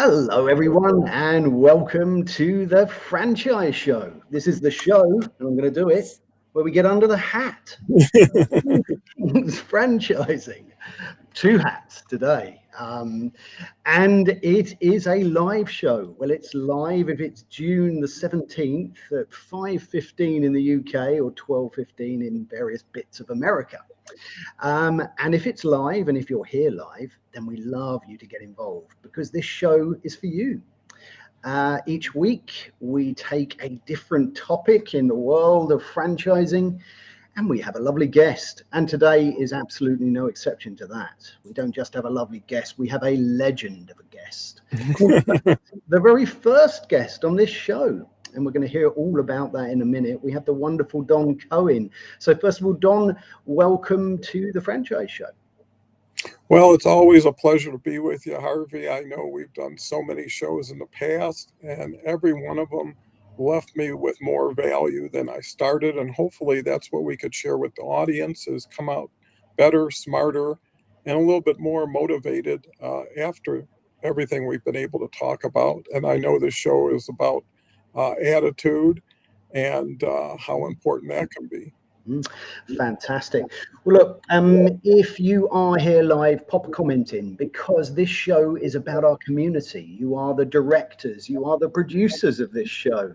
Hello, everyone, and welcome to the Franchise Show. This is the show, and I'm going to do it, where we get under the hat. It's franchising. Two hats today. And it is a live show. Well, it's live if it's June the 17th at 5:15 in the UK or 12:15 in various bits of America. And if it's live and if you're here live, then we love you to get involved because this show is for you. Each week, we take a different topic in the world of franchising and we have a lovely guest. And today is absolutely no exception to that. We don't just have a lovely guest, we have a legend of a guest. The very first guest on this show. And we're going to hear all about that in a minute. We have the wonderful Don Cohen. So first of all, Don, welcome to the Franchise Show. Well, it's always a pleasure to be with you, Harvey. I know we've done so many shows in the past, and every one of them left me with more value than I started. And hopefully that's what we could share with the audience, is come out better, smarter, and a little bit more motivated after everything we've been able to talk about. And I know this show is about attitude and how important that can be. Fantastic. Well, look, if you are here live, pop a comment in, because this show is about our community. You are the directors, you are the producers of this show.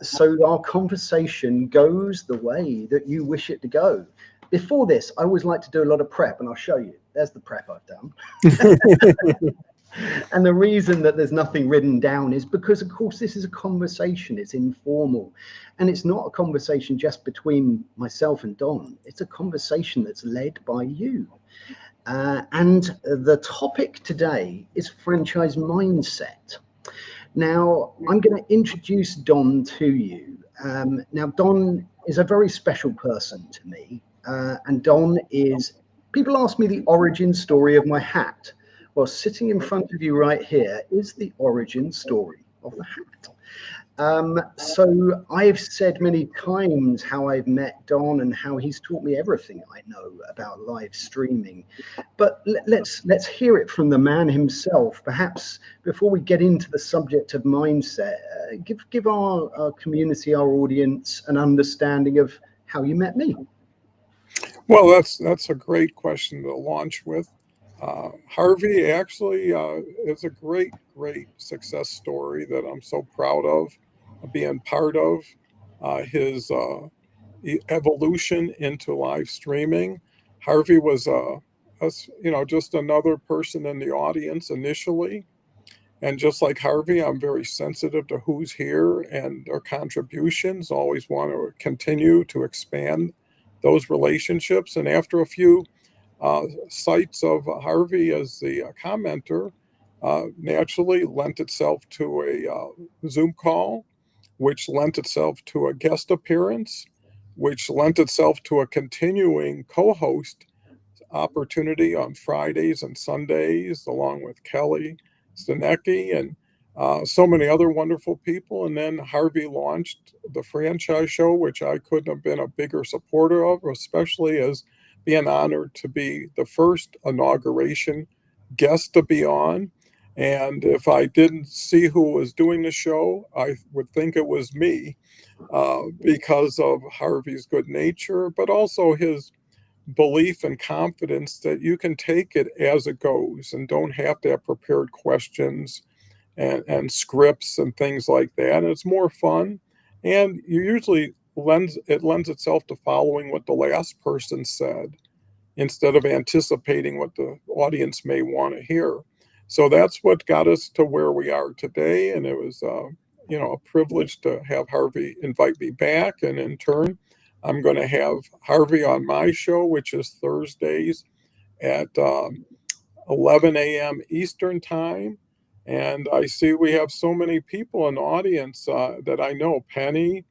So our conversation goes the way that you wish it to go. Before this, I always like to do a lot of prep, and I'll show you. There's the prep I've done. And the reason that there's nothing written down is because, of course, this is a conversation. It's informal. And it's not a conversation just between myself and Don. It's a conversation that's led by you. And the topic today is franchise mindset. Now, I'm going to introduce Don to you. Now, Don is a very special person to me. And Don is, people ask me the origin story of my hat. Well, sitting in front of you right here is the origin story of the hat. So I've said many times how I've met Don and how he's taught me everything I know about live streaming. But let's hear it from the man himself. Perhaps before we get into the subject of mindset, give our community, our audience, an understanding of how you met me. Well, that's a great question to launch with. Harvey actually is a great success story that I'm so proud of being part of. His evolution into live streaming. Harvey was just another person in the audience initially, and just like Harvey, I'm very sensitive to who's here and their contributions. Always want to continue to expand those relationships, and after a few sites of Harvey as the commenter naturally lent itself to a Zoom call, which lent itself to a guest appearance, which lent itself to a continuing co-host opportunity on Fridays and Sundays, along with Kelly Stanecki and so many other wonderful people. And then Harvey launched the Franchise Show, which I couldn't have been a bigger supporter of, especially as being honored to be the first inauguration guest to be on. And if I didn't see who was doing the show, I would think it was me because of Harvey's good nature, but also his belief and confidence that you can take it as it goes and don't have to have prepared questions and scripts and things like that. And it's more fun. And you usually lends itself to following what the last person said instead of anticipating what the audience may want to hear. So that's what got us to where we are today. And it was a privilege to have Harvey invite me back. And in turn, I'm going to have Harvey on my show, which is Thursdays at 11 a.m. Eastern time. And I see we have so many people in the audience that I know. Penny,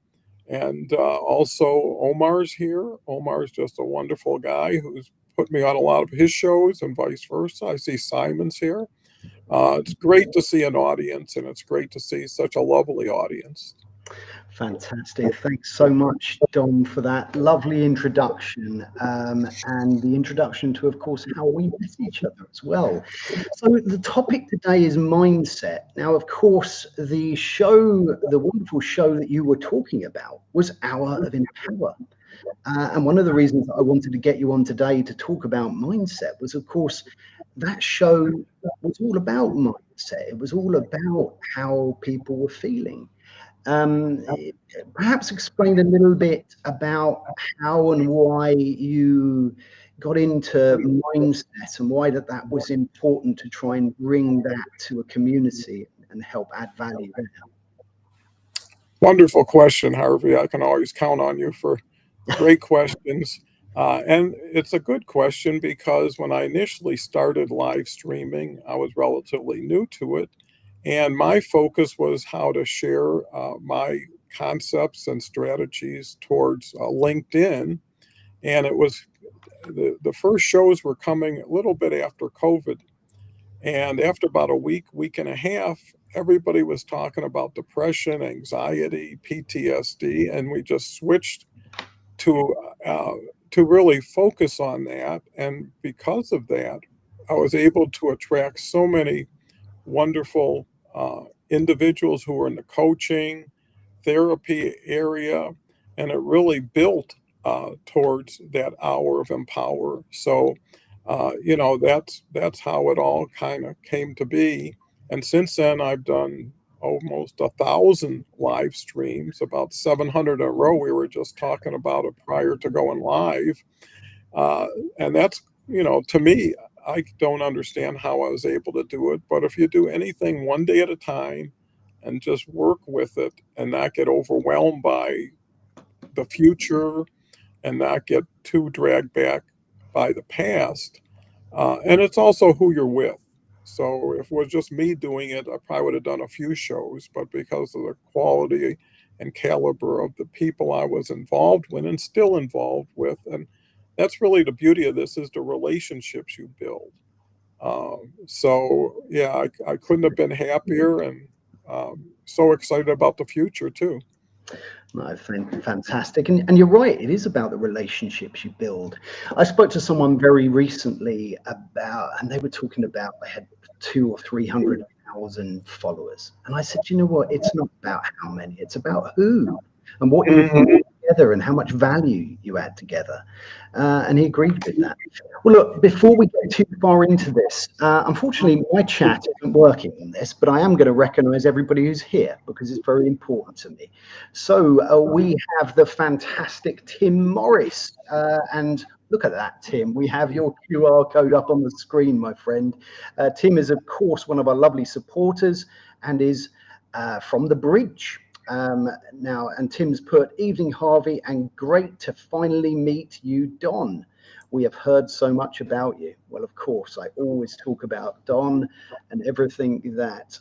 and also Omar's here. Omar's just a wonderful guy who's put me on a lot of his shows and vice versa. I see Simon's here. It's great to see an audience, and it's great to see such a lovely audience. Fantastic. Thanks so much, Dom, for that lovely introduction, and the introduction to, of course, how we met each other as well. So the topic today is mindset. Now, of course, the wonderful show that you were talking about was Hour of Empower. And one of the reasons that I wanted to get you on today to talk about mindset was, of course, that show was all about mindset. It was all about how people were feeling. Um, Perhaps explain a little bit about how and why you got into mindset and why that was important to try and bring that to a community and help add value there. Wonderful question, Harvey. I can always count on you for great questions. And it's a good question because when I initially started live streaming, I was relatively new to it. And my focus was how to share my concepts and strategies towards LinkedIn. And it was the first shows were coming a little bit after COVID. And after about a week and a half, everybody was talking about depression, anxiety, PTSD, and we just switched to really focus on that. And because of that, I was able to attract so many wonderful individuals who were in the coaching, therapy area, and it really built towards that hour of empower. So, that's how it all kind of came to be. And since then, I've done almost 1,000 live streams, about 700 in a row. We were just talking about it prior to going live. And that's, to me, I don't understand how I was able to do it. But if you do anything one day at a time and just work with it and not get overwhelmed by the future and not get too dragged back by the past. And it's also who you're with. So if it was just me doing it, I probably would have done a few shows, but because of the quality and caliber of the people I was involved with and still involved with, and that's really the beauty of this, is the relationships you build. So yeah, I couldn't have been happier, and so excited about the future too. No, fantastic. And you're right, it is about the relationships you build. I spoke to someone very recently and they were talking about they had 200,000 or 300,000 followers. And I said, you know what, it's not about how many, it's about who and what you do together and how much value you add together. And he agreed with that. Well, look, before we get too far into this, unfortunately, my chat isn't working on this, but I am going to recognize everybody who's here because it's very important to me. So we have the fantastic Tim Morris. And look at that, Tim. We have your QR code up on the screen, my friend. Tim is, of course, one of our lovely supporters and is from the Bridge. Now, and Tim's put, evening, Harvey, and great to finally meet you, Don. We have heard so much about you. Well, of course, I always talk about Don and everything that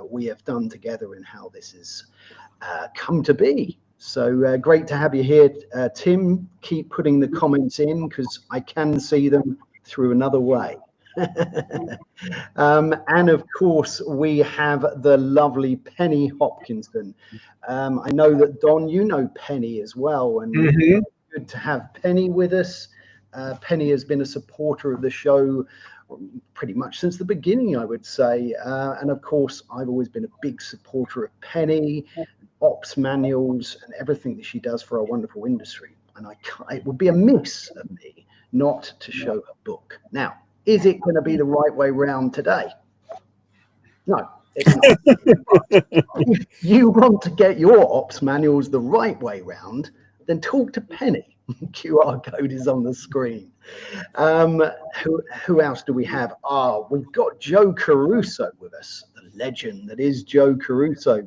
we have done together and how this has come to be. So great to have you here, Tim. Keep putting the comments in because I can see them through another way. And of course, we have the lovely Penny Hopkinson. I know that, Don, you know Penny as well, and good to have Penny with us. Penny has been a supporter of the show pretty much since the beginning, I would say. And of course, I've always been a big supporter of Penny, ops manuals, and everything that she does for our wonderful industry. And it would be amiss of me not to show her book. Now, is it going to be the right way round today? No, it's not. If you want to get your ops manuals the right way round, then talk to Penny. QR code is on the screen. Who else do we have? We've got Joe Caruso with us, the legend that is Joe Caruso.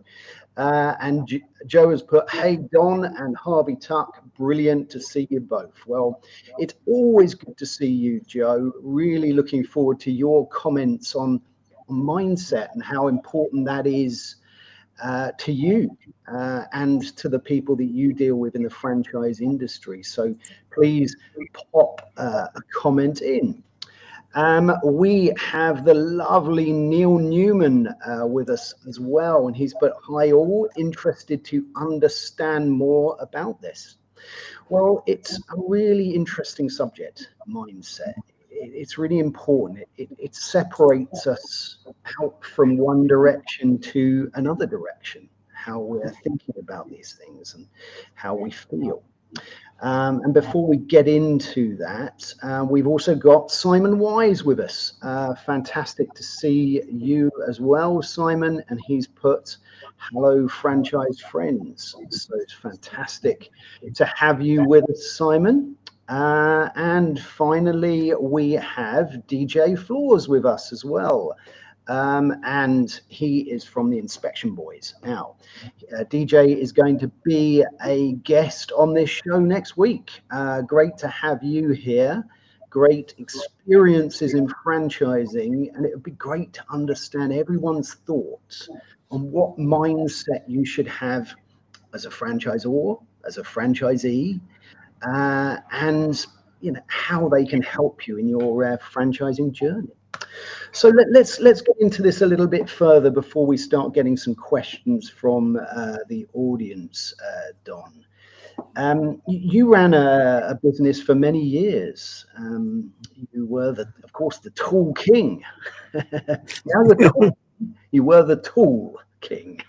And Joe has put, hey, Don and Harvey Tuck, brilliant to see you both. Well, it's always good to see you, Joe. Really looking forward to your comments on mindset and how important that is to you and to the people that you deal with in the franchise industry. So please pop a comment in. We have the lovely Neil Newman with us as well, and he's put, "Hi all, interested to understand more about this." Well, it's a really interesting subject, mindset. It's really important. It separates us out from one direction to another direction, how we're thinking about these things and how we feel. And before we get into that, we've also got Simon Wise with us. Fantastic to see you as well, Simon. And he's put, "Hello, franchise friends." So it's fantastic to have you with us, Simon. And finally, we have DJ Floors with us as well. And he is from the Inspection Boys. Now, DJ is going to be a guest on this show next week. Great to have you here. Great experiences in franchising, and it would be great to understand everyone's thoughts on what mindset you should have as a franchisor, as a franchisee, and how they can help you in your franchising journey. So let's get into this a little bit further before we start getting some questions from the audience, Don. You ran a business for many years. You were, of course, the tool king. Now you're cool. You were the tool king.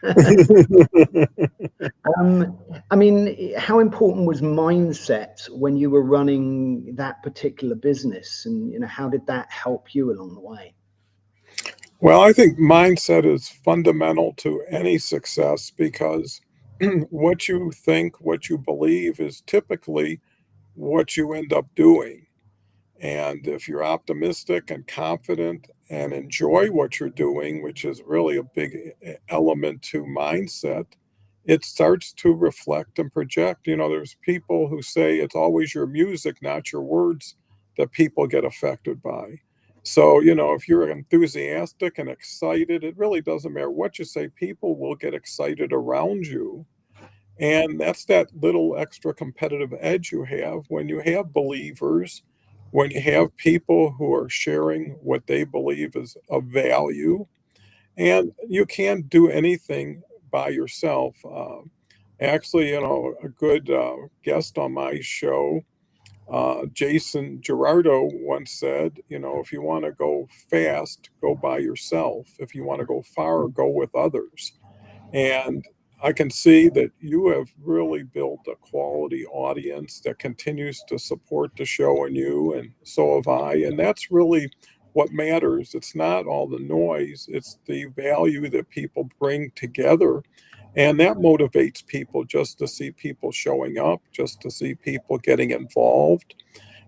I mean, how important was mindset when you were running that particular business, and how did that help you along the way? Well, I think mindset is fundamental to any success because what you think, what you believe is typically what you end up doing. And if you're optimistic and confident and enjoy what you're doing, which is really a big element to mindset, it starts to reflect and project. There's people who say it's always your music, not your words, that people get affected by. So, if you're enthusiastic and excited, it really doesn't matter what you say, people will get excited around you. And that's that little extra competitive edge you have when you have believers, when you have people who are sharing what they believe is of value. And you can't do anything by yourself. Actually, a good guest on my show, Jason Gerardo, once said, if you want to go fast, go by yourself. If you want to go far, go with others. And I can see that you have really built a quality audience that continues to support the show and you, and so have I. And that's really what matters. It's not all the noise, it's the value that people bring together. And that motivates people, just to see people showing up, just to see people getting involved.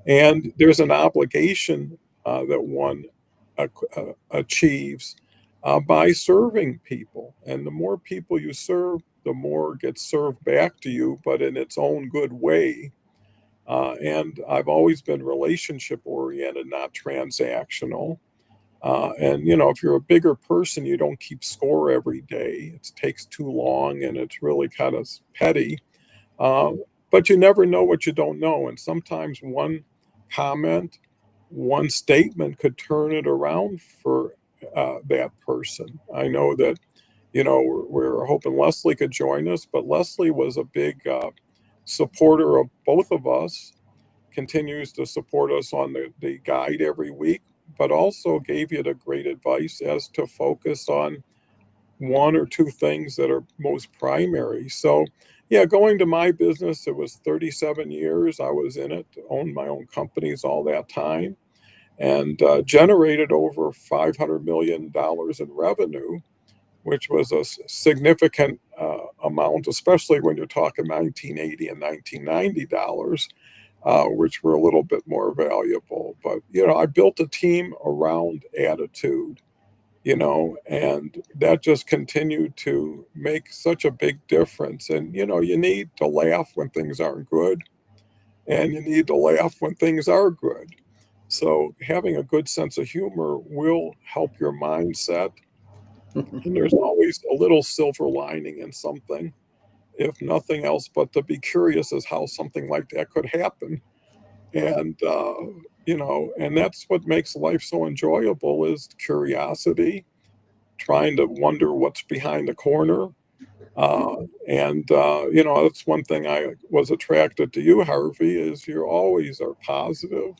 And there's an obligation that one achieves by serving people. And the more people you serve, the more gets served back to you, but in its own good way. And I've always been relationship oriented, not transactional. And if you're a bigger person, you don't keep score every day. It takes too long, and it's really kind of petty. But you never know what you don't know. And sometimes one comment, one statement could turn it around for that person. I know that, we're hoping Leslie could join us, but Leslie was a big supporter of both of us, continues to support us on the guide every week, but also gave you the great advice as to focus on one or two things that are most primary. So, yeah, going to my business, it was 37 years. I was in it, owned my own companies all that time, and generated over $500 million in revenue, which was a significant amount, especially when you're talking 1980 and 1990 dollars. Which were a little bit more valuable. But, I built a team around attitude, and that just continued to make such a big difference. And, you need to laugh when things aren't good, and you need to laugh when things are good. So having a good sense of humor will help your mindset. And there's always a little silver lining in something, if nothing else, but to be curious as how something like that could happen. And and that's what makes life so enjoyable, is curiosity, trying to wonder what's behind the corner. That's one thing I was attracted to you, Harvey, is you always are positive.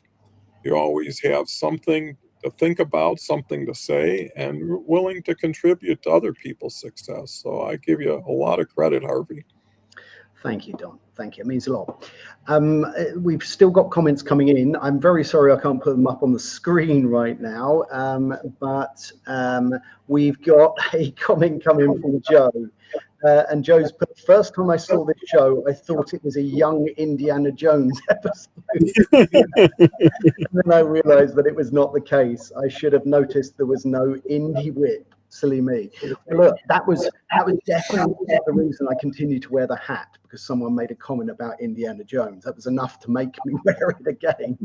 You always have something to think about, something to say, and willing to contribute to other people's success. So I give you a lot of credit, Harvey. Thank you, Don. Thank you. It means a lot. We've still got comments coming in. I'm very sorry I can't put them up on the screen right now, but we've got a comment coming from Joe. And Joe's put, first time I saw this show, I thought it was a young Indiana Jones episode. And then I realized that it was not the case. I should have noticed there was no indie whip. Silly me. But look, that was definitely the reason I continue to wear the hat, because someone made a comment about Indiana Jones. That was enough to make me wear it again.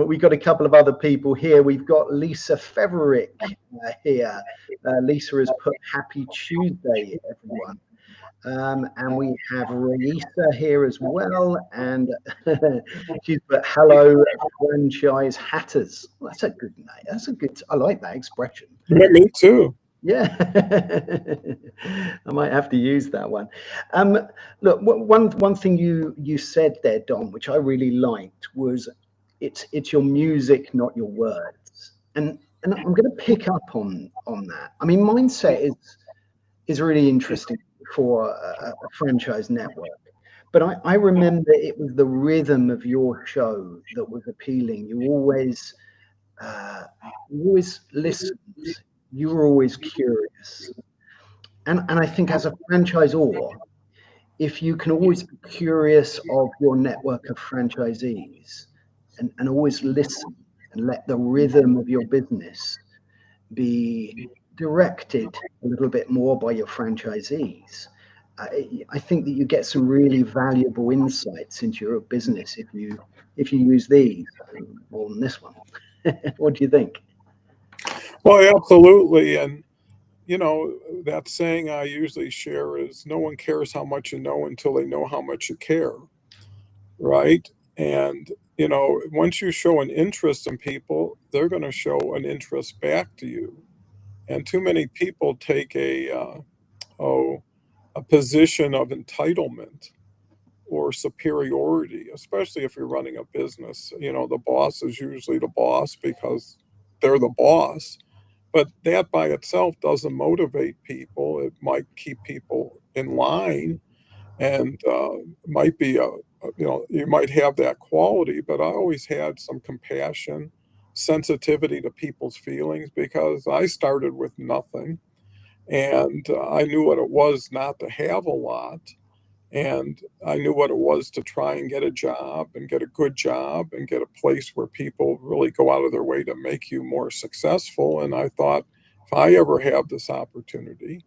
We've got a couple of other people here. We've got Lisa Feverick here. Lisa has put Happy Tuesday, everyone. And we have Raisa here as well. And she's put hello, franchise hatters. Well, that's a good name. That's a good, I like that expression. Yeah, me too. Yeah, I might have to use that one. Look, one thing you said there, Don, which I really liked, was it's your music, not your words. And I'm going to pick up on that. I mean, mindset is really interesting for a franchise network. But I remember it was the rhythm of your show that was appealing. You always listened. You were always curious. And I think as a franchisor, if you can always be curious of your network of franchisees and always listen and let the rhythm of your business be directed a little bit more by your franchisees, I think that you get some really valuable insights into your business if you use these more than this one. What do you think? Well, absolutely. And that saying I usually share is, no one cares how much you know until they know how much you care. Right. And, once you show an interest in people, they're going to show an interest back to you. And too many people take a position of entitlement or superiority, especially if you're running a business. The boss is usually the boss because they're the boss. But that by itself doesn't motivate people. It might keep people in line, and might be you might have that quality. But I always had some compassion, sensitivity to people's feelings, because I started with nothing, and I knew what it was not to have a lot. And I knew what it was to try and get a job and get a good job and get a place where people really go out of their way to make you more successful. And I thought, if I ever have this opportunity,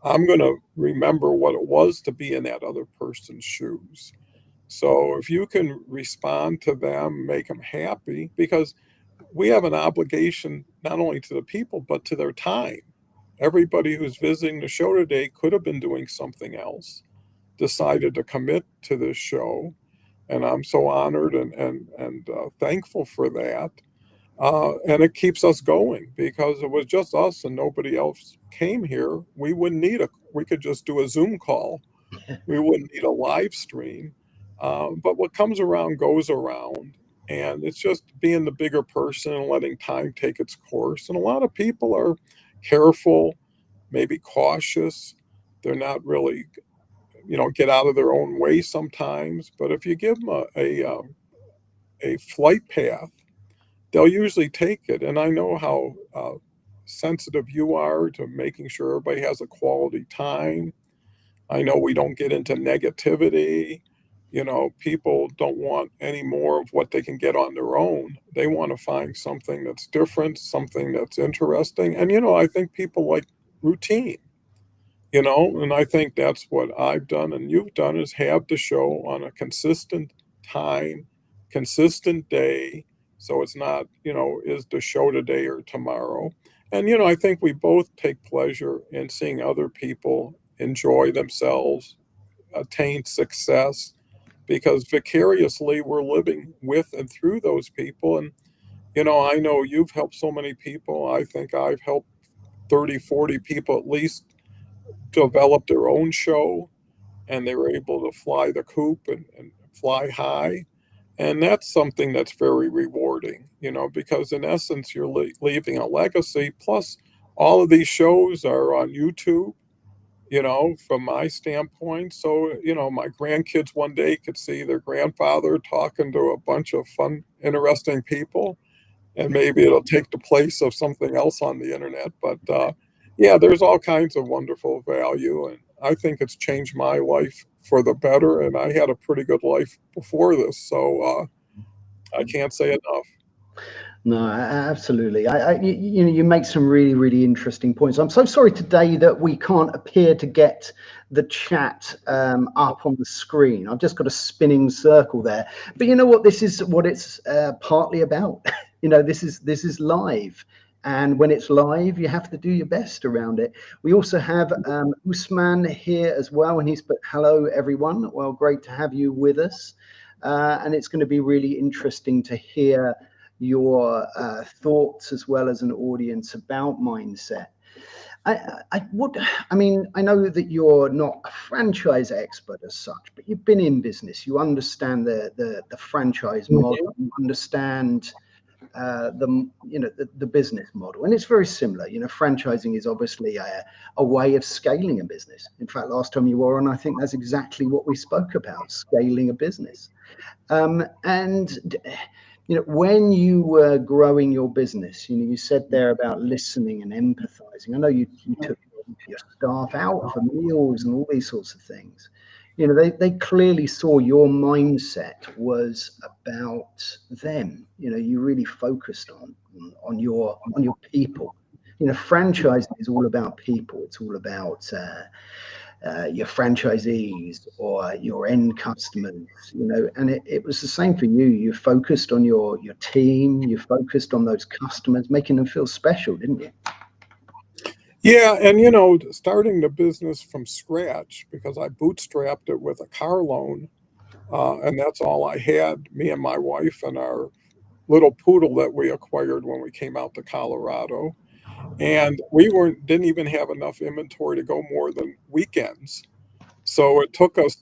I'm going to remember what it was to be in that other person's shoes. So if you can respond to them, make them happy, because we have an obligation not only to the people, but to their time. Everybody who's visiting the show today could have been doing something else, decided to commit to this show, and I'm so honored and thankful for that. And it keeps us going, because if it was just us and nobody else came here, we wouldn't need we could just do a Zoom call. We wouldn't need a live stream. But what comes around goes around, and it's just being the bigger person and letting time take its course. And a lot of people are careful, maybe cautious. They're not really get out of their own way sometimes. But if you give them a flight path, they'll usually take it. And I know how sensitive you are to making sure everybody has a quality time. I know we don't get into negativity. People don't want any more of what they can get on their own. They want to find something that's different, something that's interesting. And, I think people like routine. And I think that's what I've done and you've done, is have the show on a consistent time, consistent day. So it's not, is the show today or tomorrow? And, I think we both take pleasure in seeing other people enjoy themselves, attain success, because vicariously we're living with and through those people. And, I know you've helped so many people. I think I've helped 30, 40 people at least develop their own show, and they were able to fly the coop and fly high. And that's something that's very rewarding, because in essence, you're leaving a legacy. Plus, all of these shows are on YouTube, from my standpoint. So, my grandkids one day could see their grandfather talking to a bunch of fun, interesting people, and maybe it'll take the place of something else on the internet. But yeah, there's all kinds of wonderful value. And I think it's changed my life for the better. And I had a pretty good life before this. So I can't say enough. No, absolutely. You make some really, really interesting points. I'm so sorry today that we can't appear to get the chat up on the screen. I've just got a spinning circle there. But you know what? This is what it's partly about. This is live. And when it's live, you have to do your best around it. We also have Usman here as well. And he's put, hello, everyone. Well, great to have you with us. And it's going to be really interesting to hear your thoughts as well as an audience about mindset. I know that you're not a franchise expert as such, but you've been in business. You understand the franchise model. You understand the business model, and it's very similar. Franchising is obviously a way of scaling a business. In fact, last time you were on, I think that's exactly what we spoke about: scaling a business. When you were growing your business, you said there about listening and empathizing. I know you took your staff out for meals and all these sorts of things. They clearly saw your mindset was about them. You really focused on your people. Franchising is all about people. It's all about your franchisees or your end customers, and it was the same for you. You focused on your team, you focused on those customers, making them feel special, didn't you? Yeah, and starting the business from scratch, because I bootstrapped it with a car loan, and that's all I had, me and my wife and our little poodle that we acquired when we came out to Colorado. And we didn't even have enough inventory to go more than weekends. So it took us,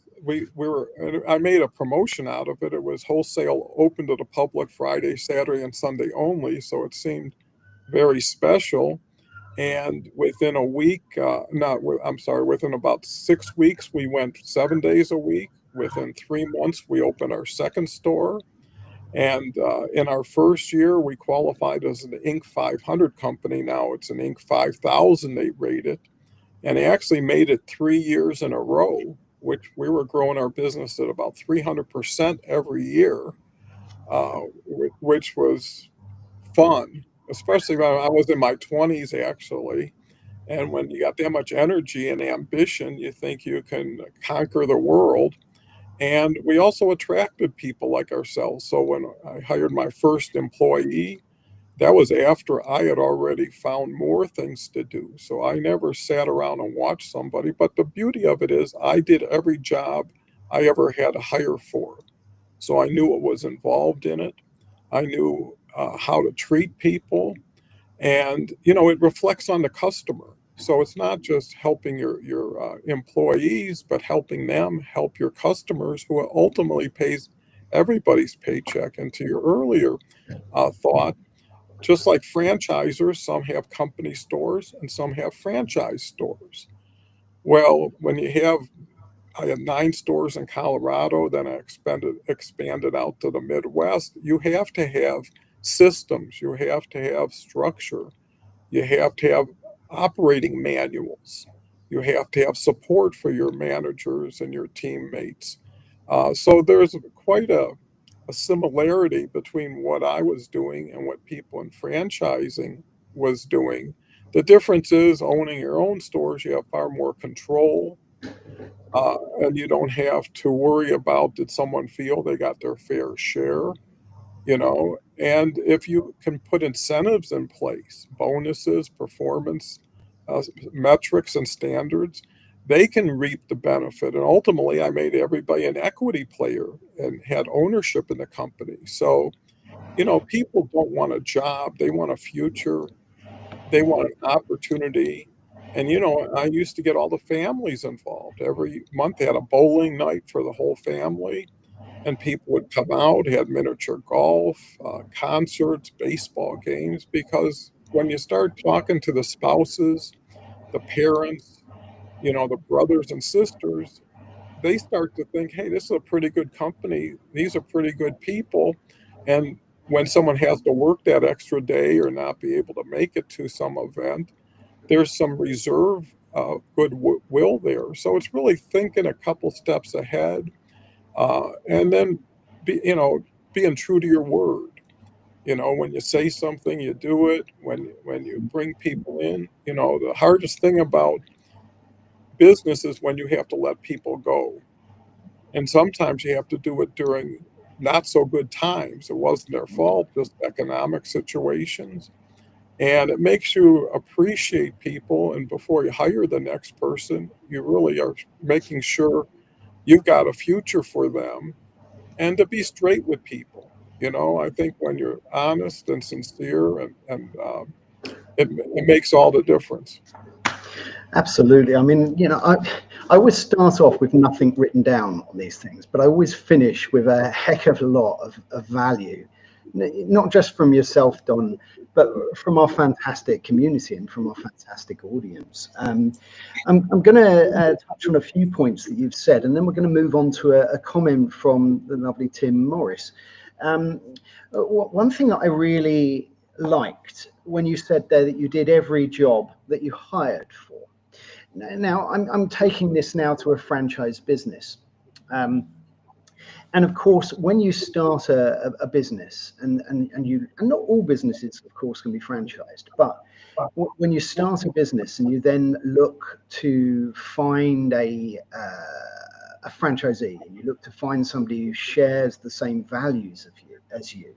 I made a promotion out of it. It was wholesale, open to the public Friday, Saturday, and Sunday only. So it seemed very special. And within a week, within about 6 weeks, we went 7 days a week. Within 3 months, we opened our second store. And in our first year, we qualified as an Inc. 500 company. Now it's an Inc. 5000, they rate it. And they actually made it 3 years in a row, which we were growing our business at about 300% every year, which was fun, especially when I was in my 20s, actually. And when you got that much energy and ambition, you think you can conquer the world. And we also attracted people like ourselves. So when I hired my first employee, that was after I had already found more things to do. So I never sat around and watched somebody. But the beauty of it is I did every job I ever had to hire for. So I knew what was involved in it. I knew how to treat people. And, it reflects on the customer. So it's not just helping your employees, but helping them help your customers, who ultimately pays everybody's paycheck. And to your earlier thought, just like franchisors, some have company stores and some have franchise stores. Well, I had 9 stores in Colorado, then I expanded out to the Midwest. You have to have systems, you have to have structure, you have to have operating manuals, you have to have support for your managers and your teammates. So there's quite a similarity between what I was doing and what people in franchising was doing. The difference is, owning your own stores, you have far more control, and you don't have to worry about, did someone feel they got their fair share, and if you can put incentives in place, bonuses, performance metrics and standards, they can reap the benefit. And ultimately, I made everybody an equity player and had ownership in the company. So, people don't want a job, they want a future, they want an opportunity. And, I used to get all the families involved. Every month, they had a bowling night for the whole family, and people would come out, had miniature golf, concerts, baseball games, because when you start talking to the spouses, the parents, the brothers and sisters, they start to think, hey, this is a pretty good company. These are pretty good people. And when someone has to work that extra day or not be able to make it to some event, there's some reserve goodwill there. So it's really thinking a couple steps ahead, and then being true to your word. When you say something, you do it. When you bring people in, the hardest thing about business is when you have to let people go. And sometimes you have to do it during not so good times. It wasn't their fault, just economic situations. And it makes you appreciate people. And before you hire the next person, you really are making sure you've got a future for them, and to be straight with people. I think when you're honest and sincere, it makes all the difference. Absolutely. I mean, I always start off with nothing written down on these things, but I always finish with a heck of a lot of value, not just from yourself, Don, but from our fantastic community and from our fantastic audience. I'm going to touch on a few points that you've said, and then we're going to move on to a comment from the lovely Tim Morris. One thing that I really liked when you said there that you did every job that you hired for. Now, I'm taking this now to a franchise business. And of course, when you start a business, and not all businesses, of course, can be franchised, but when you start a business and you then look to find a franchisee, and you look to find somebody who shares the same values as you,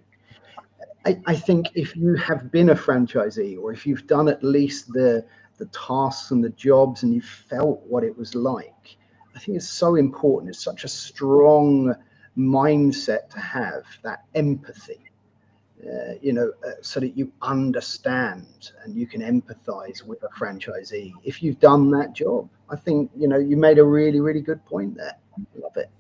I think if you have been a franchisee, or if you've done at least the tasks and the jobs and you felt what it was like, I think it's so important. It's such a strong mindset to have, that empathy, so that you understand and you can empathize with a franchisee if you've done that job. I think, you made a really, really good point there. Love it.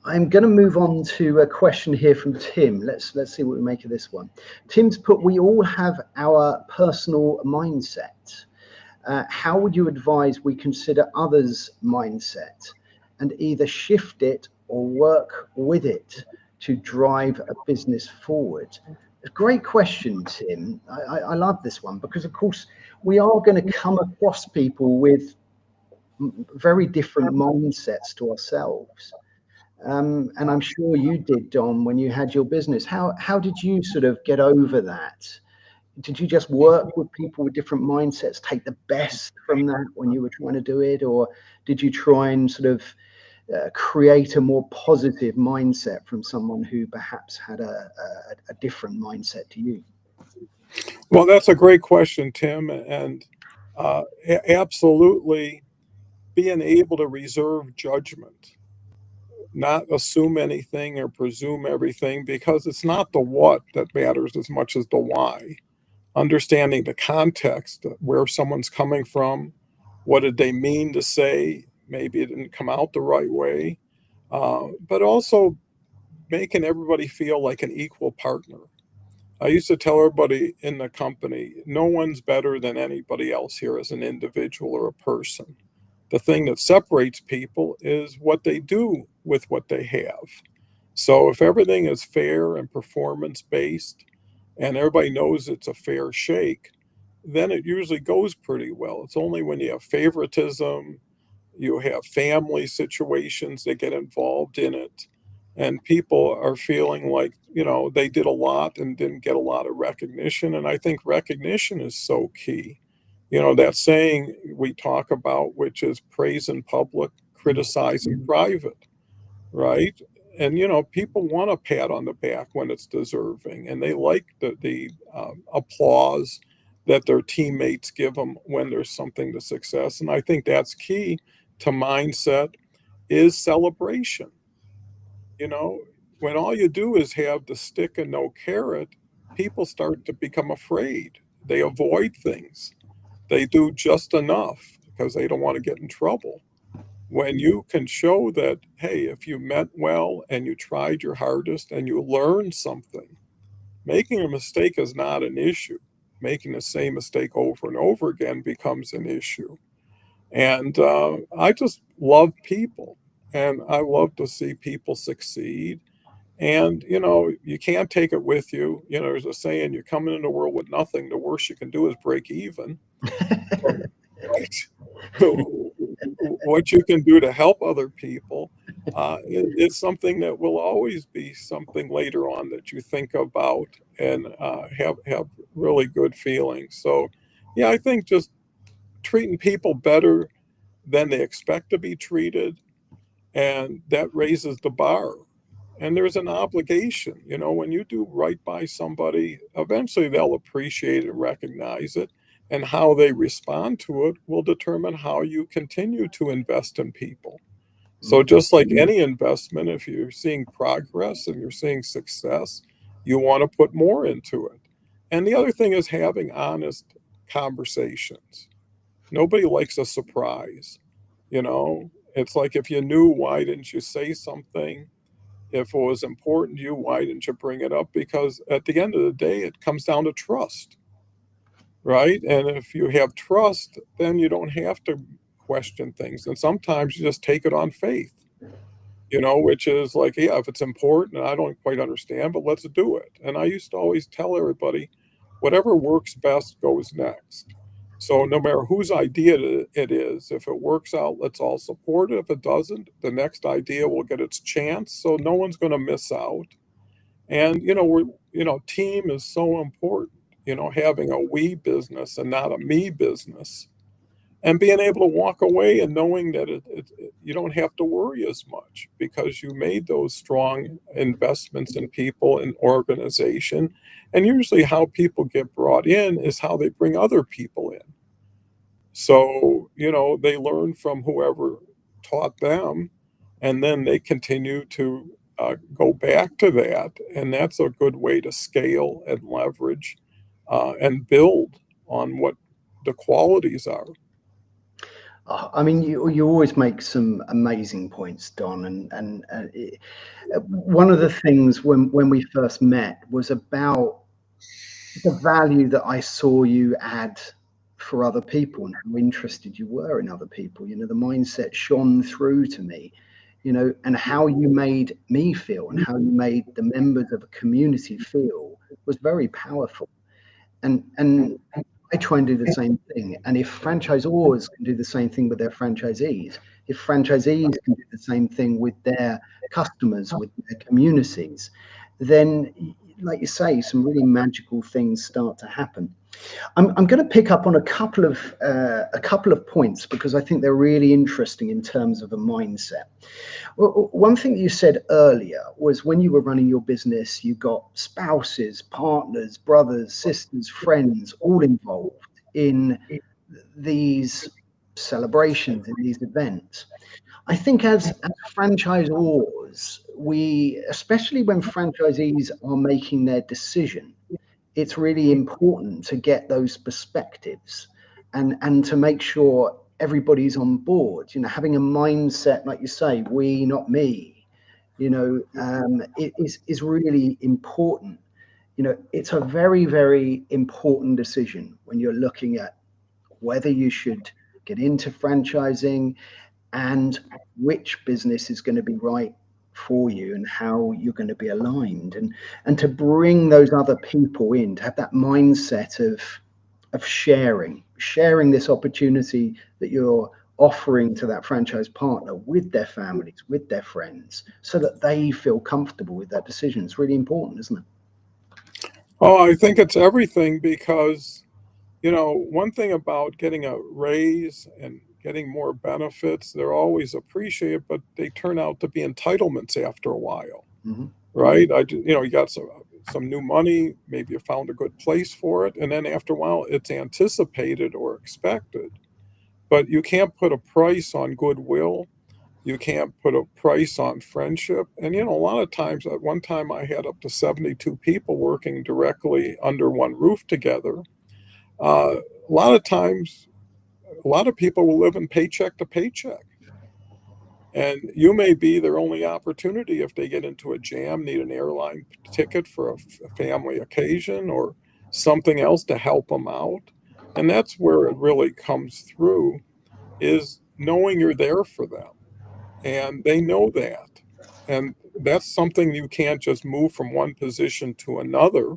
I'm going to move on to a question here from Tim. Let's see what we make of this one. Tim's put, we all have our personal mindset. How would you advise we consider others' mindset and either shift it or work with it to drive a business forward? A great question, Tim. I love this one because, of course, we are going to come across people with very different mindsets to ourselves. And I'm sure you did, Dom, when you had your business. How did you sort of get over that? Did you just work with people with different mindsets, take the best from that when you were trying to do it? Or did you try and sort of create a more positive mindset from someone who perhaps had a different mindset to you? Well, that's a great question, Tim. And absolutely being able to reserve judgment, not assume anything or presume everything, because it's not the what that matters as much as the why. Understanding the context, where someone's coming from, what did they mean to say? Maybe it didn't come out the right way, but also making everybody feel like an equal partner. I used to tell everybody in the company, no one's better than anybody else here as an individual or a person. The thing that separates people is what they do with what they have. So if everything is fair and performance based and everybody knows it's a fair shake, then it usually goes pretty well. It's only when you have favoritism, you have family situations that get involved in it, and people are feeling like, they did a lot and didn't get a lot of recognition. And I think recognition is so key. That saying we talk about, which is praise in public, criticize in private, right? And people want a pat on the back when it's deserving, and they like the applause that their teammates give them when there's something to success. And I think that's key to mindset is celebration. You know, when all you do is have the stick and no carrot, people start to become afraid. They avoid things. They do just enough because they don't want to get in trouble. When you can show that, hey, if you meant well and you tried your hardest and you learned something, making a mistake is not an issue. Making the same mistake over and over again becomes an issue. And I just love people, and I love to see people succeed. And, you know, you can't take it with you. You know, there's a saying, you're coming in the world with nothing. The worst you can do is break even. Right. What you can do to help other people is something that will always be something later on that you think about and have really good feelings. So, yeah, I think just treating people better than they expect to be treated, and that raises the bar. And there's an obligation, you know, when you do right by somebody, eventually they'll appreciate and recognize it. And how they respond to it will determine how you continue to invest in people. So, just like any investment, if you're seeing progress and you're seeing success, you want to put more into it. And the other thing is having honest conversations. Nobody likes a surprise. You know, it's like if you knew, why didn't you say something? If it was important to you, why didn't you bring it up? Because at the end of the day, it comes down to trust, right? And if you have trust, then you don't have to question things. And sometimes you just take it on faith, you know, which is like, yeah, if it's important, I don't quite understand, but let's do it. And I used to always tell everybody, whatever works best goes next. So no matter whose idea it is, if it works out, let's all support it. If it doesn't, the next idea will get its chance. So no one's going to miss out. And team is so important. You know, having a we business and not a me business, and being able to walk away and knowing that you don't have to worry as much because you made those strong investments in people and organization. And usually, how people get brought in is how they bring other people in. So, you know, they learn from whoever taught them, and then they continue to go back to that. And that's a good way to scale and leverage and build on what the qualities are. I mean, you always make some amazing points, Don. One of the things when we first met was about the value that I saw you add for other people and how interested you were in other people. You know, the mindset shone through to me, you know, and how you made me feel and how you made the members of a community feel was very powerful. And I try and do the same thing. And if franchisors can do the same thing with their franchisees, if franchisees can do the same thing with their customers, with their communities, then, like you say, some really magical things start to happen. I'm going to pick up on a couple of points because I think they're really interesting in terms of a mindset. Well, one thing you said earlier was when you were running your business, you got spouses, partners, brothers, sisters, friends, all involved in these celebrations, in these events. I think as franchisors, especially when franchisees are making their decision, it's really important to get those perspectives and to make sure everybody's on board. You know, having a mindset, like you say, we, not me, you know, it is really important. You know, it's a very, very important decision when you're looking at whether you should get into franchising and which business is going to be right for you and how you're going to be aligned, and to bring those other people in, to have that mindset of sharing this opportunity that you're offering to that franchise partner with their families, with their friends, so that they feel comfortable with that decision. It's really important, isn't it? Oh, I think it's everything because, you know, one thing about getting a raise and getting more benefits, they're always appreciated, but they turn out to be entitlements after a while, Mm-hmm. right? You got some new money, maybe you found a good place for it, and then after a while it's anticipated or expected. But you can't put a price on goodwill. You can't put a price on friendship. And, a lot of times, at one time I had up to 72 people working directly under one roof together. A lot of times, a lot of people will live in paycheck to paycheck. And you may be their only opportunity if they get into a jam, need an airline ticket for a family occasion or something else to help them out. And that's where it really comes through, is knowing you're there for them. And they know that. And that's something you can't just move from one position to another,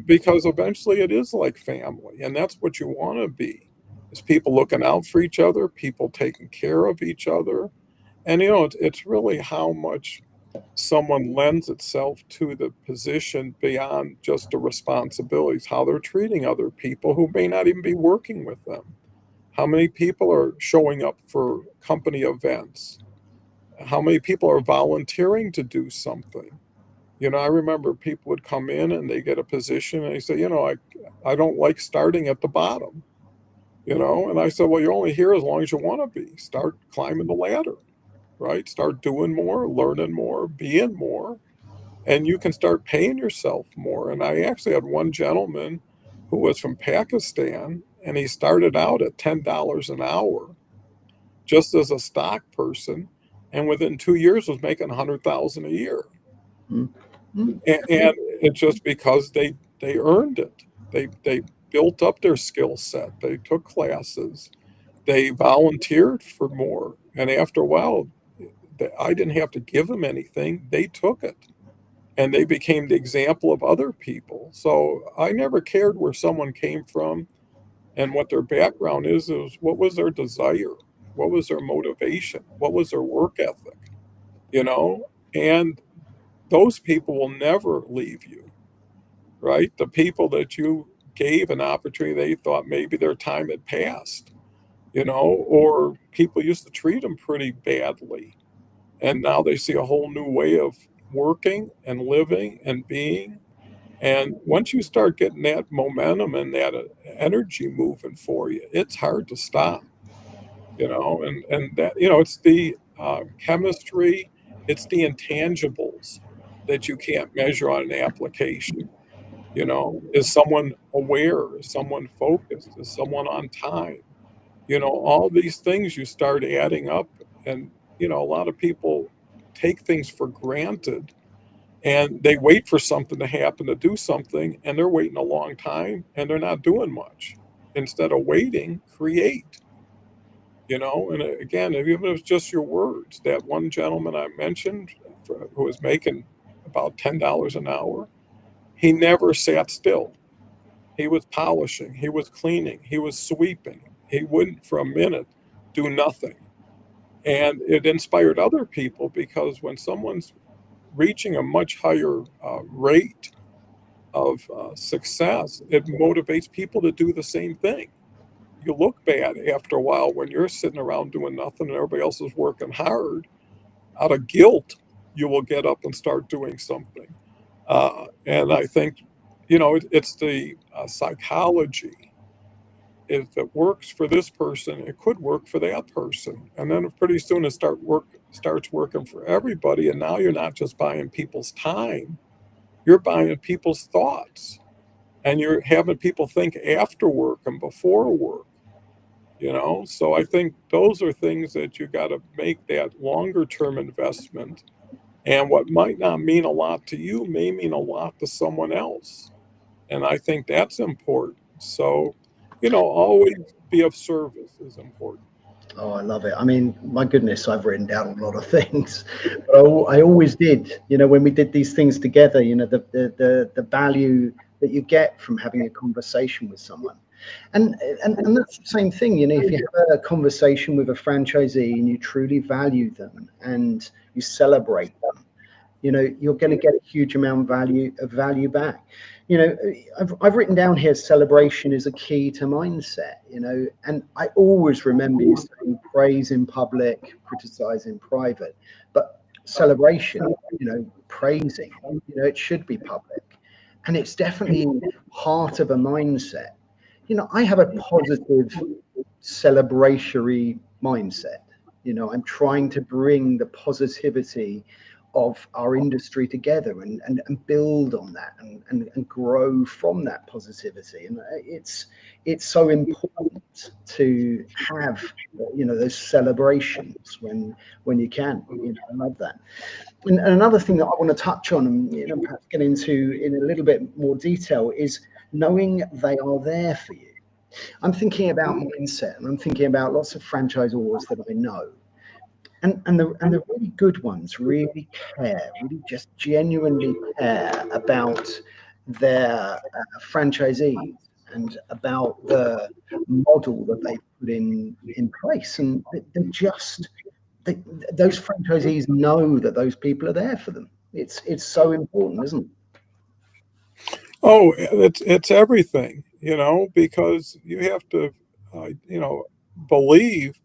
because eventually it is like family. And that's what you want to be, is people looking out for each other, people taking care of each other. And, it's really how much someone lends itself to the position beyond just the responsibilities, how they're treating other people who may not even be working with them. How many people are showing up for company events? How many people are volunteering to do something? I remember people would come in and they get a position and they say, I don't like starting at the bottom, and I said, well, you're only here as long as you want to be. Start climbing the ladder, right? Start doing more, learning more, being more, and you can start paying yourself more. And I actually had one gentleman who was from Pakistan, and he started out at $10 an hour just as a stock person, and within 2 years was making $100,000 a year. Mm-hmm. And it's just because they earned it. They built up their skill set. They took classes. They volunteered for more. And after a while, I didn't have to give them anything. They took it. And they became the example of other people. So I never cared where someone came from and what their background is what was their desire? What was their motivation? What was their work ethic? And those people will never leave you, right? The people that you gave an opportunity, they thought maybe their time had passed, or people used to treat them pretty badly. And now they see a whole new way of working and living and being. And once you start getting that momentum and that energy moving for you, it's hard to stop, and that, it's the chemistry, it's the intangibles that you can't measure on an application. Is someone aware? Is someone focused? Is someone on time? All these things you start adding up, and, a lot of people take things for granted. And they wait for something to happen to do something, and they're waiting a long time, and they're not doing much. Instead of waiting, create. And again, even if it's just your words, that one gentleman I mentioned who was making about $10 an hour, he never sat still. He was polishing, he was cleaning, he was sweeping. He wouldn't for a minute do nothing. And it inspired other people, because when someone's reaching a much higher rate of success, it motivates people to do the same thing. You look bad after a while when you're sitting around doing nothing and everybody else is working hard. Out of guilt, you will get up and start doing something. And I think, it's the psychology. If it works for this person, it could work for that person. And then pretty soon it starts working for everybody. And now you're not just buying people's time, you're buying people's thoughts. And you're having people think after work and before work. So I think those are things that you got to make that longer term investment. And what might not mean a lot to you may mean a lot to someone else. And I think that's important. So, always be of service is important. Oh, I love it. I mean, my goodness, I've written down a lot of things, but I always did. When we did these things together, the value that you get from having a conversation with someone, and that's the same thing. If you have a conversation with a franchisee and you truly value them and you celebrate them, you're going to get a huge amount of value back. I've written down here, celebration is a key to mindset, and I always remember you saying praise in public, criticize in private, but celebration, praising. You know, it should be public, and it's definitely part of a mindset. You know, I have a positive celebratory mindset. You know, I'm trying to bring the positivity of our industry together and build on that and grow from that positivity. And it's so important to have, you know, those celebrations when you can. You know, I love that. And another thing that I want to touch on and, you know, perhaps get into in a little bit more detail is knowing they are there for you. I'm thinking about mindset, and I'm thinking about lots of franchisors that I know, and the really good ones really care, really just genuinely care about their franchisees and about the model that they put in place, and they just they, those franchisees know that those people are there for them. It's so important, isn't it? Oh, it's everything, you know, because you have to, you know, believe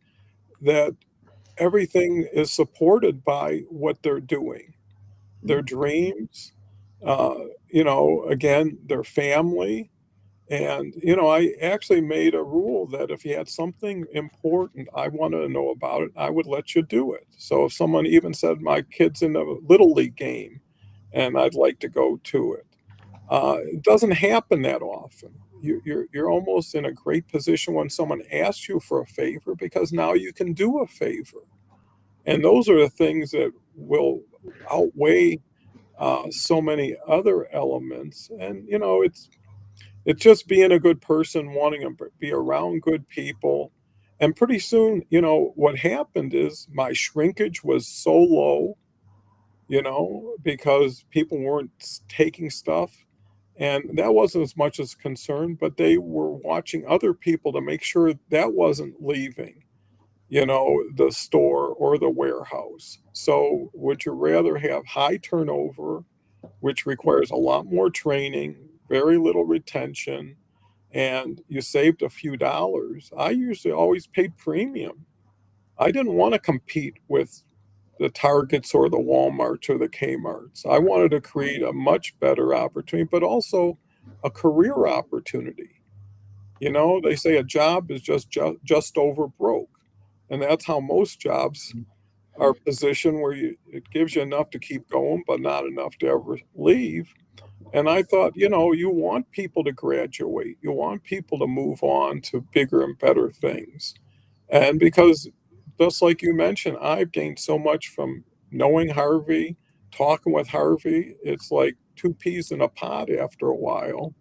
that everything is supported by what they're doing, their dreams, uh, you know, again, their family. And, you know, I actually made a rule that if you had something important I wanted to know about it, I would let you do it. So if someone even said my kid's in a little league game and I'd like to go to it, it doesn't happen that often. You're almost in a great position when someone asks you for a favor because now you can do a favor. And those are the things that will outweigh so many other elements. And, you know, it's just being a good person, wanting to be around good people. And pretty soon, you know, what happened is my shrinkage was so low, you know, because people weren't taking stuff. And that wasn't as much as concern, but they were watching other people to make sure that wasn't leaving, you know, the store or the warehouse. So would you rather have high turnover, which requires a lot more training, very little retention, and you saved a few dollars? I usually always paid premium. I didn't want to compete with the Targets or the Walmarts or the Kmarts. I wanted to create a much better opportunity, but also a career opportunity. You know, they say a job is just over broke, and that's how most jobs are positioned, where it gives you enough to keep going, but not enough to ever leave. And I thought, you know, you want people to graduate, you want people to move on to bigger and better things. And because, just like you mentioned, I've gained so much from knowing Harvey, talking with Harvey. It's like two peas in a pod after a while.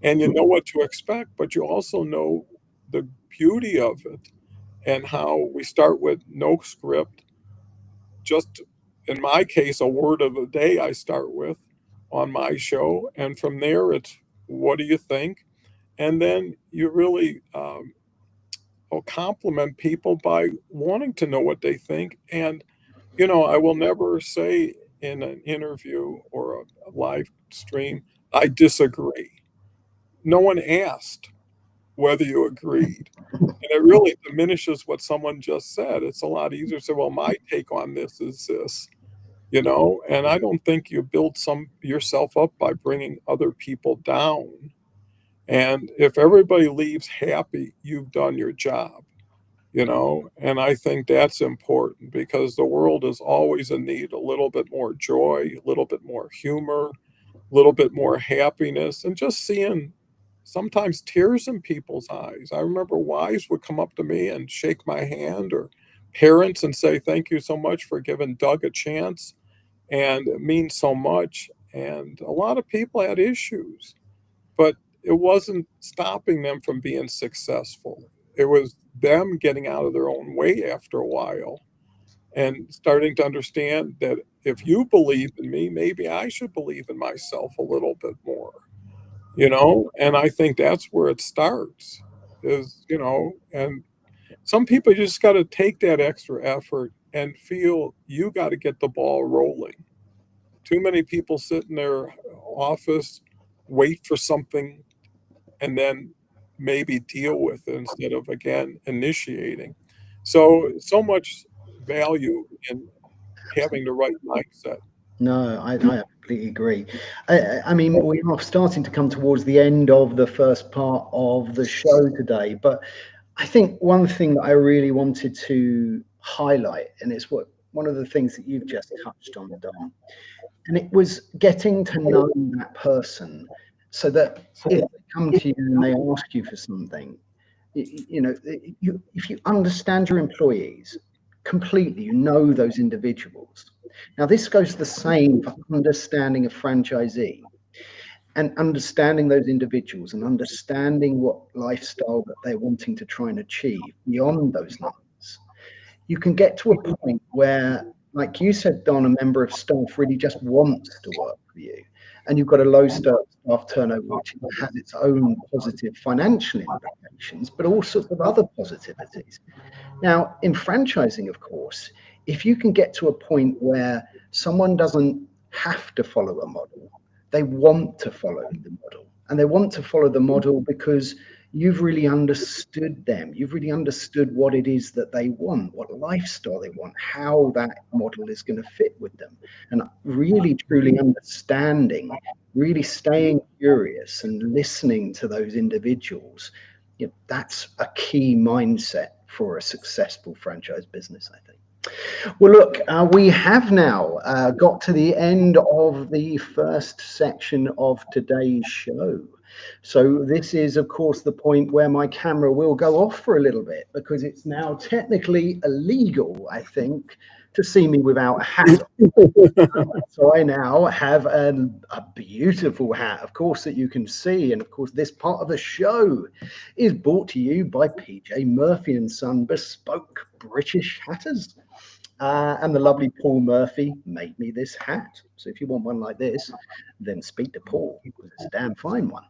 And you know what to expect, but you also know the beauty of it and how we start with no script. Just in my case, a word of the day I start with on my show. And from there, it's what do you think? And then you really compliment people by wanting to know what they think. And, you know, I will never say in an interview or a live stream, I disagree. No one asked whether you agreed. And it really diminishes what someone just said. It's a lot easier to say, well, my take on this is this, you know, and I don't think you build yourself up by bringing other people down. And if everybody leaves happy, you've done your job, you know, and I think that's important because the world is always in need a little bit more joy, a little bit more humor, a little bit more happiness, and just seeing sometimes tears in people's eyes. I remember wives would come up to me and shake my hand, or parents, and say, "Thank you so much for giving Doug a chance." And it means so much. And a lot of people had issues, but it wasn't stopping them from being successful. It was them getting out of their own way after a while and starting to understand that if you believe in me, maybe I should believe in myself a little bit more, you know? And I think that's where it starts is, you know, and some people just got to take that extra effort and feel you got to get the ball rolling. Too many people sit in their office, wait for something, and then maybe deal with it instead of, again, initiating. So much value in having the right mindset. No, I completely agree. I mean, we are starting to come towards the end of the first part of the show today, but I think one thing that I really wanted to highlight, and it's one of the things that you've just touched on, Dom, and it was getting to know that person so that if they come to you and they ask you for something, if you understand your employees completely, you know those individuals. Now, this goes the same for understanding a franchisee and understanding those individuals and understanding what lifestyle that they're wanting to try and achieve beyond those numbers. You can get to a point where, like you said, Don, a member of staff really just wants to work for you. And you've got a low staff turnover, which has its own positive financial implications, but all sorts of other positivities. Now, in franchising, of course, if you can get to a point where someone doesn't have to follow a model, they want to follow the model. And they want to follow the model because you've really understood them. You've really understood what it is that they want, what lifestyle they want, how that model is going to fit with them. And really, truly understanding, really staying curious and listening to those individuals, that's a key mindset for a successful franchise business, I think. Well, look, we have now got to the end of the first section of today's show. So this is, of course, the point where my camera will go off for a little bit because it's now technically illegal, I think, to see me without a hat on. So I now have a beautiful hat, of course, that you can see. And of course, this part of the show is brought to you by PJ Murphy and Son Bespoke British Hatters. And the lovely Paul Murphy made me this hat. So if you want one like this, then speak to Paul, because it's a damn fine one.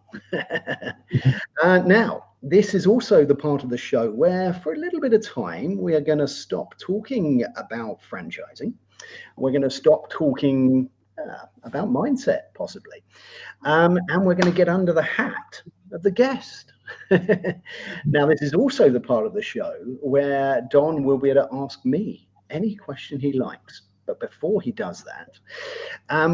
Now, this is also the part of the show where, for a little bit of time, we are going to stop talking about franchising. We're going to stop talking about mindset, possibly. And we're going to get under the hat of the guest. Now, this is also the part of the show where Don will be able to ask me any question he likes. But before he does that,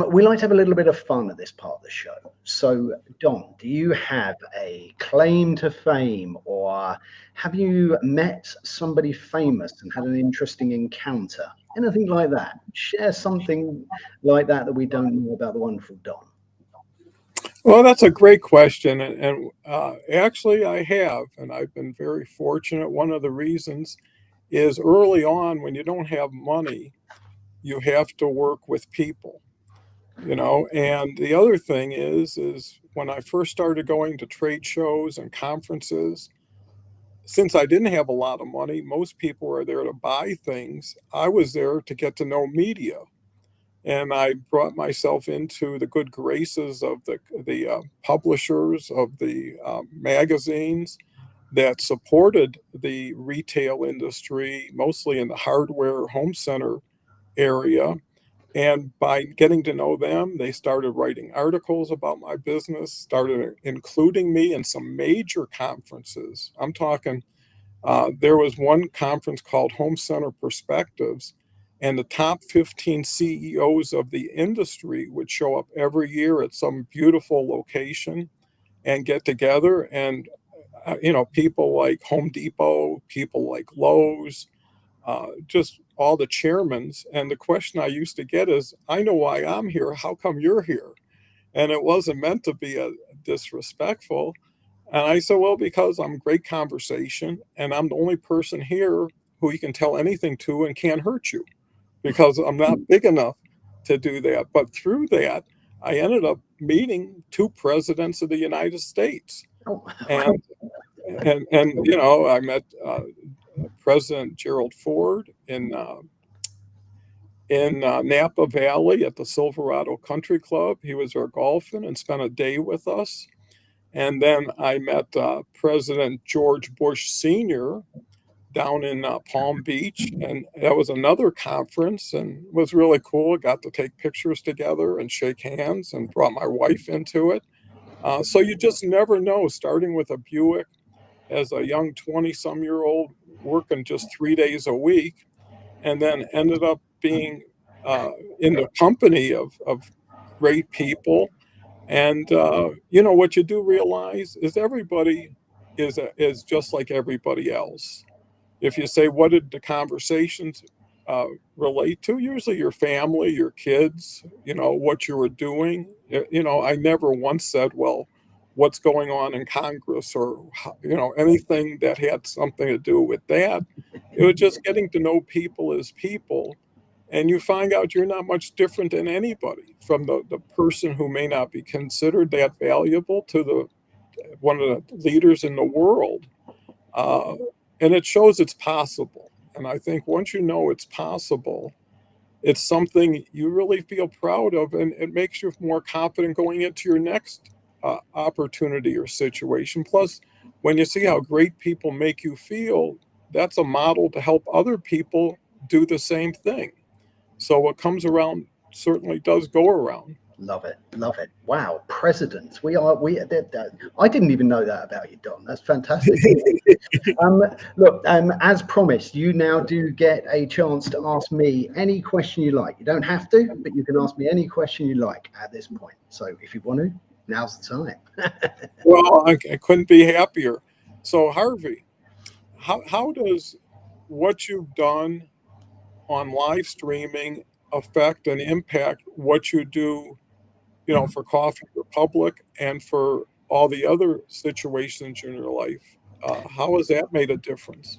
we like to have a little bit of fun at this part of the show. So, Don, do you have a claim to fame, or have you met somebody famous and had an interesting encounter? Anything like that? Share something like that we don't know about the wonderful Don. Well, that's a great question. And actually, I have, and I've been very fortunate. One of the reasons is early on, when you don't have money, you have to work with people, and the other thing is when I first started going to trade shows and conferences, since I didn't have a lot of money, most people were there to buy things. I was there to get to know media. And I brought myself into the good graces of the publishers of the magazines that supported the retail industry, mostly in the hardware home center area. And by getting to know them, they started writing articles about my business, started including me in some major conferences. I'm talking, there was one conference called Home Center Perspectives, and the top 15 CEOs of the industry would show up every year at some beautiful location and get together. And people like Home Depot, people like Lowe's, just all the chairmans. And the question I used to get is, I know why I'm here. How come you're here? And it wasn't meant to be disrespectful. And I said, well, because I'm great conversation, and I'm the only person here who you can tell anything to and can't hurt you, because I'm not big enough to do that. But through that, I ended up meeting two presidents of the United States. And I met President Gerald Ford in Napa Valley at the Silverado Country Club. He was there golfing and spent a day with us. And then I met President George Bush Sr. down in Palm Beach. And that was another conference, and it was really cool. Got to take pictures together and shake hands, and brought my wife into it. So you just never know, starting with a Buick as a young 20-some-year-old working just 3 days a week, and then ended up being in the company of great people. And, what you do realize is everybody is just like everybody else. If you say, what did the conversations relate to? Usually your family, your kids, what you were doing. I never once said, well, what's going on in Congress or, anything that had something to do with that. It was just getting to know people as people. And you find out you're not much different than anybody, from the person who may not be considered that valuable to one of the leaders in the world. And it shows it's possible. And I think once you know it's possible, it's something you really feel proud of, and it makes you more confident going into your next opportunity or situation. Plus, when you see how great people make you feel, that's a model to help other people do the same thing. So what comes around certainly does go around. Love it. Love it. Wow. Presidents. I didn't even know that about you, Don. That's fantastic. Look, as promised, you now do get a chance to ask me any question you like. You don't have to, but you can ask me any question you like at this point. So if you want to, now's the time. Well, I couldn't be happier. So Harvey, how does what you've done on live streaming affect and impact what you do, for Coffee Republic and for all the other situations in your life? How has that made a difference?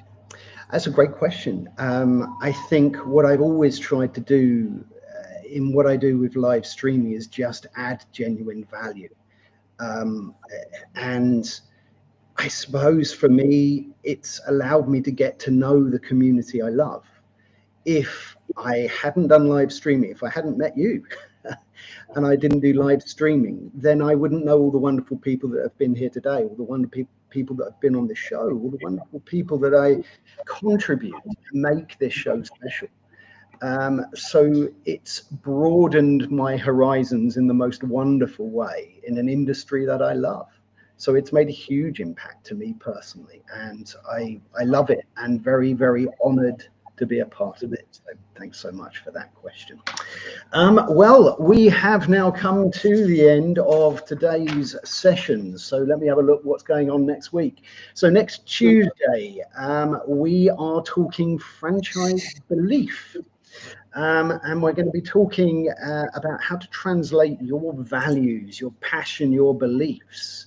That's a great question. I think what I've always tried to do in what I do with live streaming is just add genuine value. And I suppose for me, it's allowed me to get to know the community I love. If I hadn't done live streaming, if I hadn't met you and I didn't do live streaming, then I wouldn't know all the wonderful people that have been here today, all the wonderful people that have been on the show, all the wonderful people that I contribute to make this show special. So it's broadened my horizons in the most wonderful way in an industry that I love. So it's made a huge impact to me personally, and I love it, and very, very honored to be a part of it. So thanks so much for that question. Well, we have now come to the end of today's session. So let me have a look what's going on next week. So next Tuesday, we are talking franchise belief. And we're going to be talking about how to translate your values, your passion, your beliefs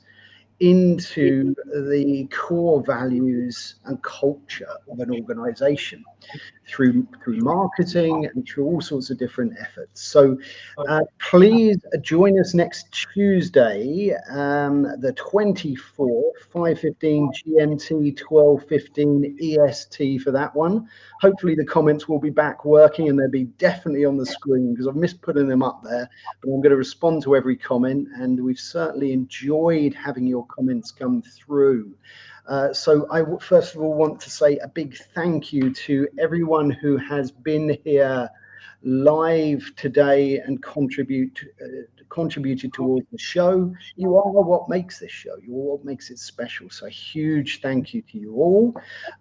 into the core values and culture of an organization through marketing and through all sorts of different efforts. So please join us next Tuesday, the 24th, 5:15 GMT, 12:15 EST for that one. Hopefully the comments will be back working and they'll be definitely on the screen, because I've missed putting them up there, but I'm going to respond to every comment, and we've certainly enjoyed having your comments come through. So I first of all want to say a big thank you to everyone who has been here live today and contributed towards the show. You are what makes this show. You are what makes it special. So a huge thank you to you all.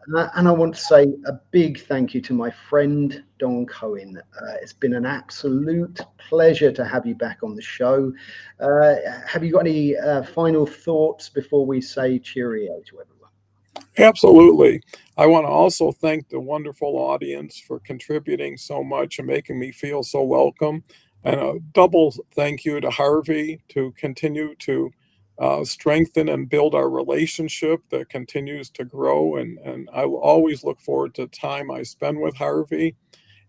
And I want to say a big thank you to my friend Don Cohen. It's been an absolute pleasure to have you back on the show. Have you got any final thoughts before we say cheerio to everyone? Absolutely. I want to also thank the wonderful audience for contributing so much and making me feel so welcome. And a double thank you to Harvey to continue to strengthen and build our relationship that continues to grow. And I will always look forward to the time I spend with Harvey.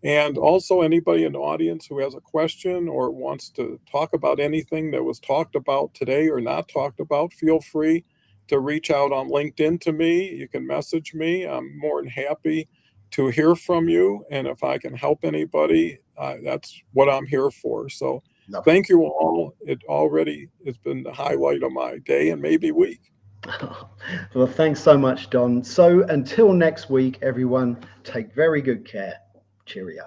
And also anybody in the audience who has a question or wants to talk about anything that was talked about today or not talked about, feel free to reach out on LinkedIn to me. You can message me. I'm more than happy to hear from you. And if I can help anybody, that's what I'm here for. So thank you all. It already has been the highlight of my day and maybe week. Well, thanks so much, Don. So until next week, everyone, take very good care. Cheerio.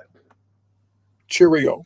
Cheerio.